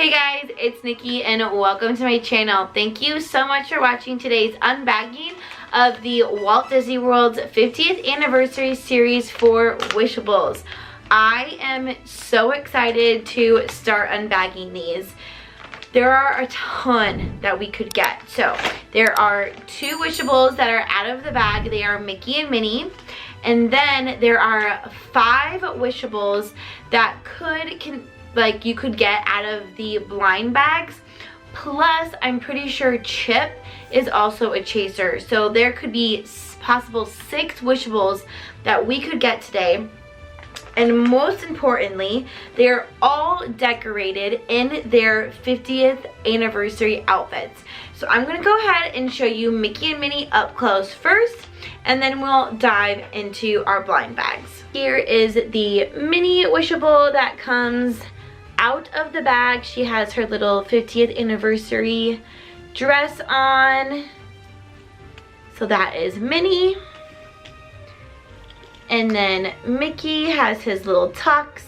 Hey guys, it's Nikki and welcome to my channel. Thank you so much for watching today's unbagging of the Walt Disney World's 50th anniversary series for Wishables. I am so excited to start unbagging these. There are a ton that we could get. So there are 2 Wishables that are out of the bag. They are Mickey and Minnie. And then there are 5 Wishables that you could get out of the blind bags. Plus, I'm pretty sure Chip is also a chaser. So there could be possible 6 Wishables that we could get today. And most importantly, they're all decorated in their 50th anniversary outfits. So I'm gonna go ahead and show you Mickey and Minnie up close first, and then we'll dive into our blind bags. Here is the Minnie Wishable that comes out of the bag. She has her little 50th anniversary dress on. So that is Minnie. And then Mickey has his little tux.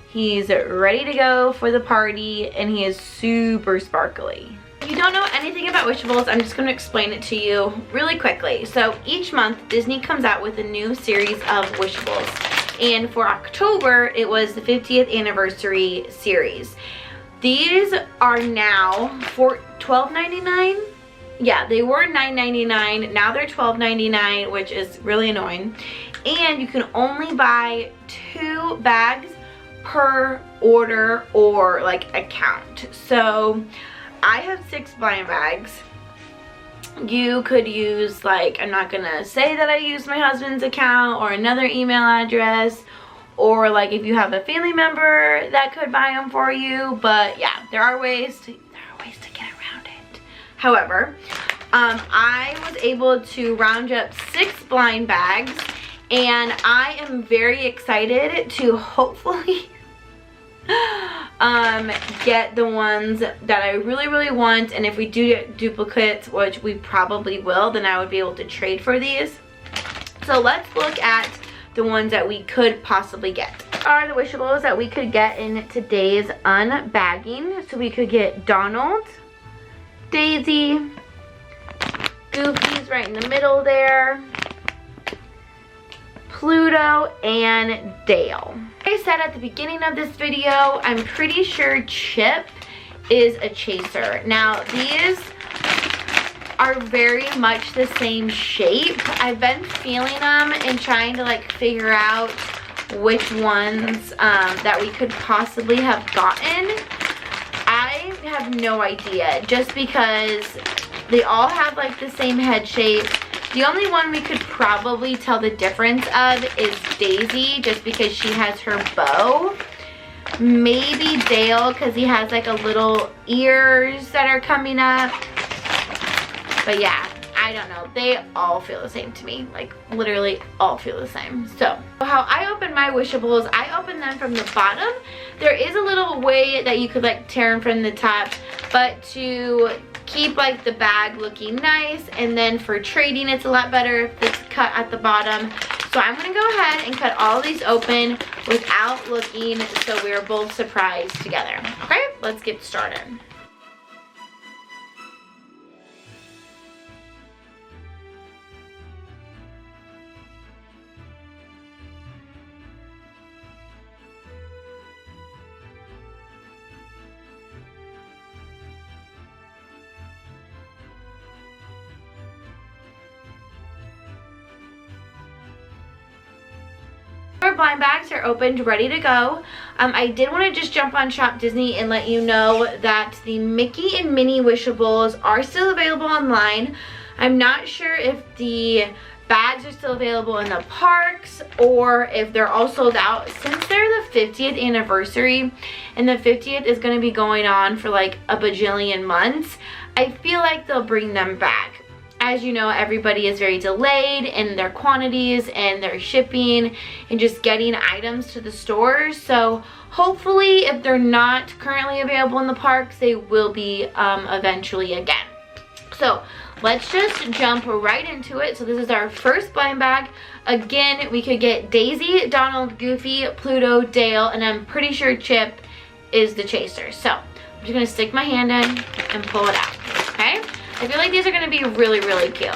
He's ready to go for the party and he is super sparkly. If you don't know anything about Wishables, I'm just going to explain it to you really quickly. So each month Disney comes out with a new series of Wishables. And for October, it was the 50th anniversary series. These are now for $12.99. Yeah, they were $9.99. Now they're $12.99, which is really annoying. And you can only buy 2 bags per order or like account. So I have 6 blind bags. You could use, like, I'm not gonna say that I use my husband's account or another email address, or like if you have a family member that could buy them for you. But yeah, there are ways to get around it. However, I was able to round up 6 blind bags, and I am very excited to hopefully get the ones that I really want. And if we do get duplicates, which we probably will, then I would be able to trade for these. So let's look at the ones that we could possibly get. Are the Wishables that we could get in today's unbagging. So we could get Donald, Daisy, Goofy's right in the middle there, Pluto, and Dale. Like I said at the beginning of this video, I'm pretty sure Chip is a chaser. Now these are very much the same shape. I've been feeling them and trying to like figure out which ones that we could possibly have gotten. I have no idea, just because they all have like the same head shape. The only one we could probably tell the difference of is Daisy, just because she has her bow. Maybe Dale, because he has like a little ears that are coming up. But yeah, I don't know. They all feel the same to me. Like literally all feel the same. So how I open my Wishables, I open them from the bottom. There is a little way that you could like tear them from the top, but to keep like the bag looking nice, and then for trading it's a lot better if it's cut at the bottom. So I'm gonna go ahead and cut all these open without looking, so we're both surprised together. Okay, let's get started. Our blind bags are opened, ready to go. I did want to just jump on Shop Disney and let you know that the Mickey and Minnie Wishables are still available online. I'm not sure if the bags are still available in the parks or if they're all sold out, since they're the 50th anniversary and the 50th is going to be going on for like a bajillion months. I feel like they'll bring them back. As you know, everybody is very delayed in their quantities and their shipping and just getting items to the stores. So hopefully, if they're not currently available in the parks, they will be eventually again. So let's just jump right into it. So this is our first blind bag. Again, we could get Daisy, Donald, Goofy, Pluto, Dale, and I'm pretty sure Chip is the chaser. So I'm just gonna stick my hand in and pull it out, okay? I feel like these are gonna be really, really cute.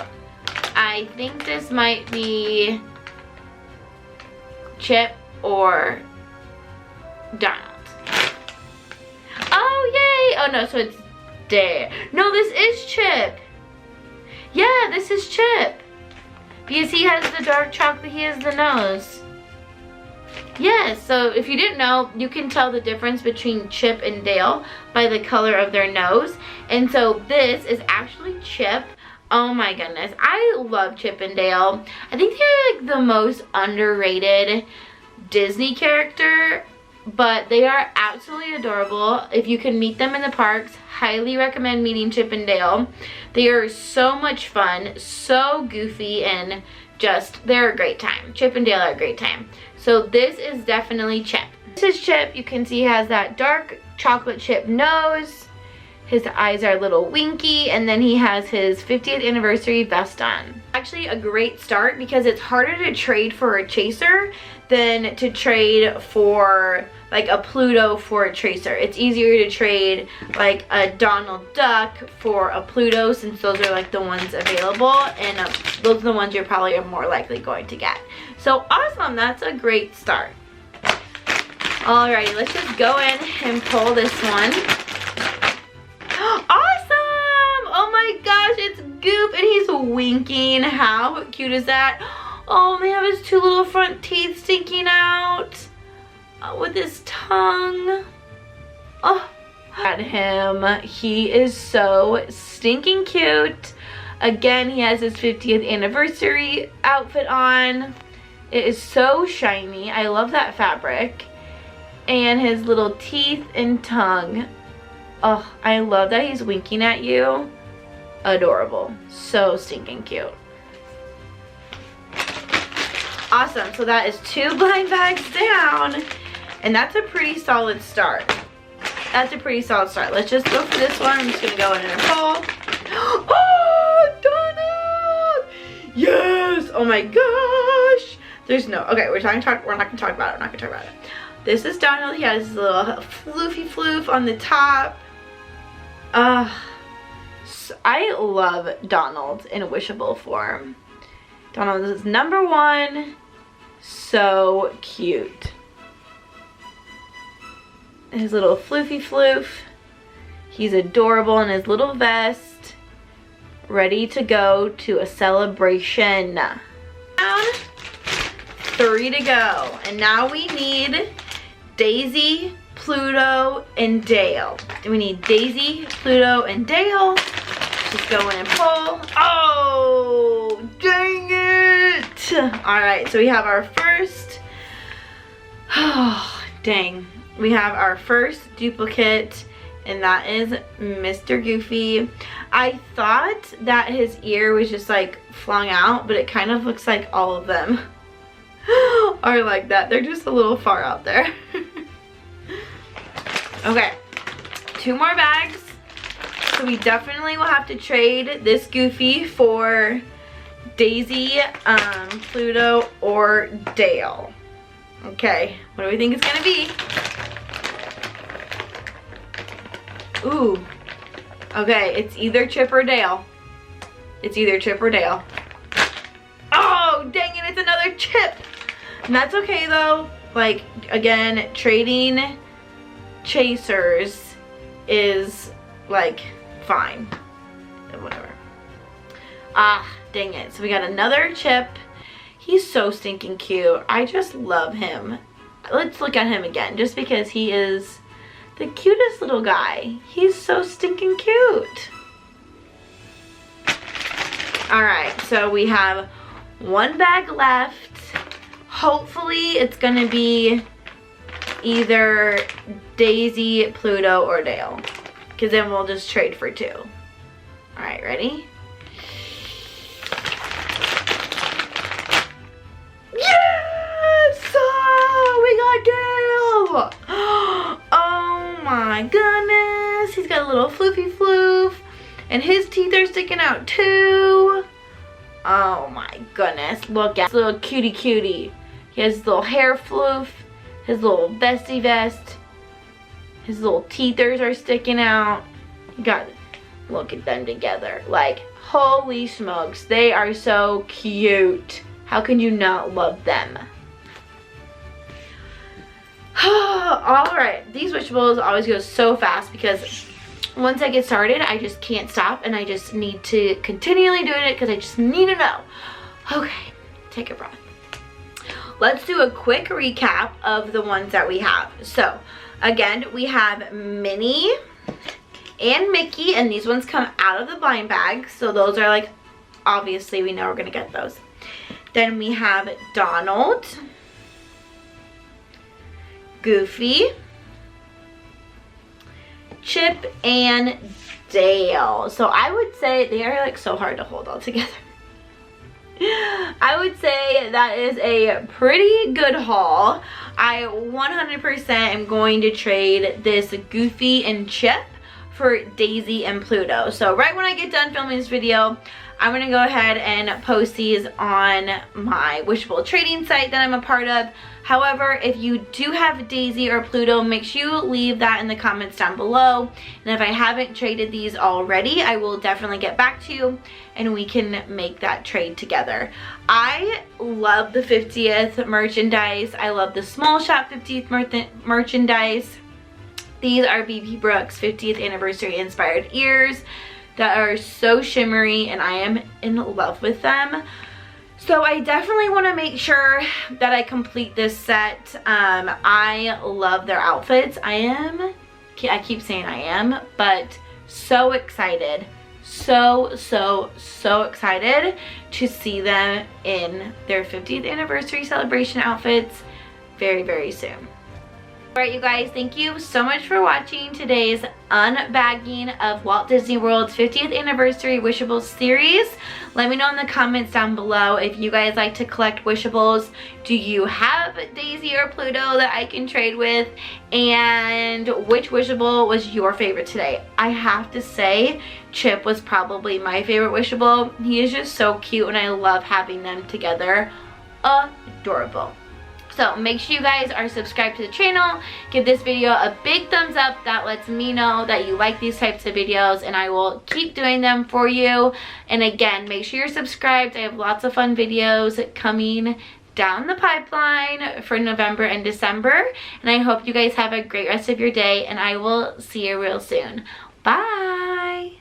I think this might be Chip or Donald. Oh, yay! Oh, no, so it's Dale. No, this is Chip. Yeah, this is Chip. Because he has the dark chocolate, he has the nose. Yes, so if you didn't know, you can tell the difference between Chip and Dale by the color of their nose. And so this is actually Chip. Oh my goodness, I love Chip and Dale. I think they're like the most underrated Disney character, but they are absolutely adorable. If you can meet them in the parks, highly recommend meeting Chip and Dale. They are so much fun, so goofy, and just, they're a great time. Chip and Dale are a great time. So this is definitely Chip. This is Chip. You can see he has that dark chocolate chip nose. His eyes are a little winky, and then he has his 50th anniversary vest on. Actually a great start because it's harder to trade for a chaser than to trade for like a Pluto for a chaser. It's easier to trade like a Donald Duck for a Pluto since those are like the ones available, and those are the ones you're probably more likely going to get. So awesome, that's a great start. Alrighty, let's just go in and pull this one. Awesome! Oh my gosh, it's Goop and he's winking. How cute is that? Oh, they have his two little front teeth sticking out with his tongue. Oh, at him. He is so stinking cute. Again, he has his 50th anniversary outfit on. It is so shiny. I love that fabric. And his little teeth and tongue. Oh, I love that he's winking at you. Adorable. So stinking cute. Awesome. So that is 2 blind bags down. And that's a pretty solid start. That's a pretty solid start. Let's just go for this one. I'm just going to go in and pull. Oh, Donald! Yes! Oh my gosh! There's no... Okay, we're not going to talk about it. This is Donald. He has his little floofy floof on the top. So I love Donald in wishable form. Donald is number 1. So cute. His little floofy floof. He's adorable in his little vest. Ready to go to a celebration. 3 to go. And now we need Daisy, Pluto, and Dale. We need Daisy, Pluto, and Dale. Just go in and pull. Oh, dang it. All right, so we have our first, oh, dang. We have our first duplicate, and that is Mr. Goofy. I thought that his ear was just like flung out, but it kind of looks like all of them are like that. They're just a little far out there. Okay, 2 more bags. So we definitely will have to trade this Goofy for Daisy, Pluto, or Dale. Okay, what do we think it's gonna be? Ooh. Okay, it's either Chip or Dale. It's either Chip or Dale. Oh, dang it, it's another Chip. And that's okay though. Like, again, trading chasers is like fine. Whatever. Ah, dang it. So we got another Chip. He's so stinking cute. I just love him. Let's look at him again just because he is the cutest little guy. He's so stinking cute. Alright, so we have 1 bag left. Hopefully it's gonna be either Daisy, Pluto, or Dale. Because then we'll just trade for 2. Alright, ready? Yes! Oh, we got Dale! Oh my goodness. He's got a little floofy floof. And his teeth are sticking out too. Oh my goodness. Look at this little cutie. He has his little hair floof. His little vesty vest. His little teethers are sticking out. You gotta look at them together. Like, holy smokes, they are so cute. How can you not love them? Alright, these Wishables always go so fast because once I get started, I just can't stop and I just need to continually do it because I just need to know. Okay, take a breath. Let's do a quick recap of the ones that we have. So, again, we have Minnie and Mickey, and these ones come out of the blind bag. So those are like, obviously we know we're gonna get those. Then we have Donald, Goofy, Chip, and Dale. So I would say they are like so hard to hold all together. I would say that is a pretty good haul. I 100% am going to trade this Goofy and Chip for Daisy and Pluto. So right when I get done filming this video, I'm going to go ahead and post these on my Wishable trading site that I'm a part of. However, if you do have Daisy or Pluto, make sure you leave that in the comments down below. And if I haven't traded these already, I will definitely get back to you and we can make that trade together. I love the 50th merchandise. I love the small shop 50th merchandise. These are BP Brooks 50th anniversary inspired ears that are so shimmery and I am in love with them. So I definitely want to make sure that I complete this set. I love their outfits. I keep saying I am, but so excited. So excited to see them in their 50th anniversary celebration outfits very soon. Alright you guys, thank you so much for watching today's unbagging of Walt Disney World's 50th anniversary Wishables series. Let me know in the comments down below if you guys like to collect Wishables. Do you have Daisy or Pluto that I can trade with? And which Wishable was your favorite today? I have to say Chip was probably my favorite Wishable. He is just so cute and I love having them together. Adorable. So make sure you guys are subscribed to the channel. Give this video a big thumbs up. That lets me know that you like these types of videos and I will keep doing them for you. And again, make sure you're subscribed. I have lots of fun videos coming down the pipeline for November and December. And I hope you guys have a great rest of your day and I will see you real soon. Bye!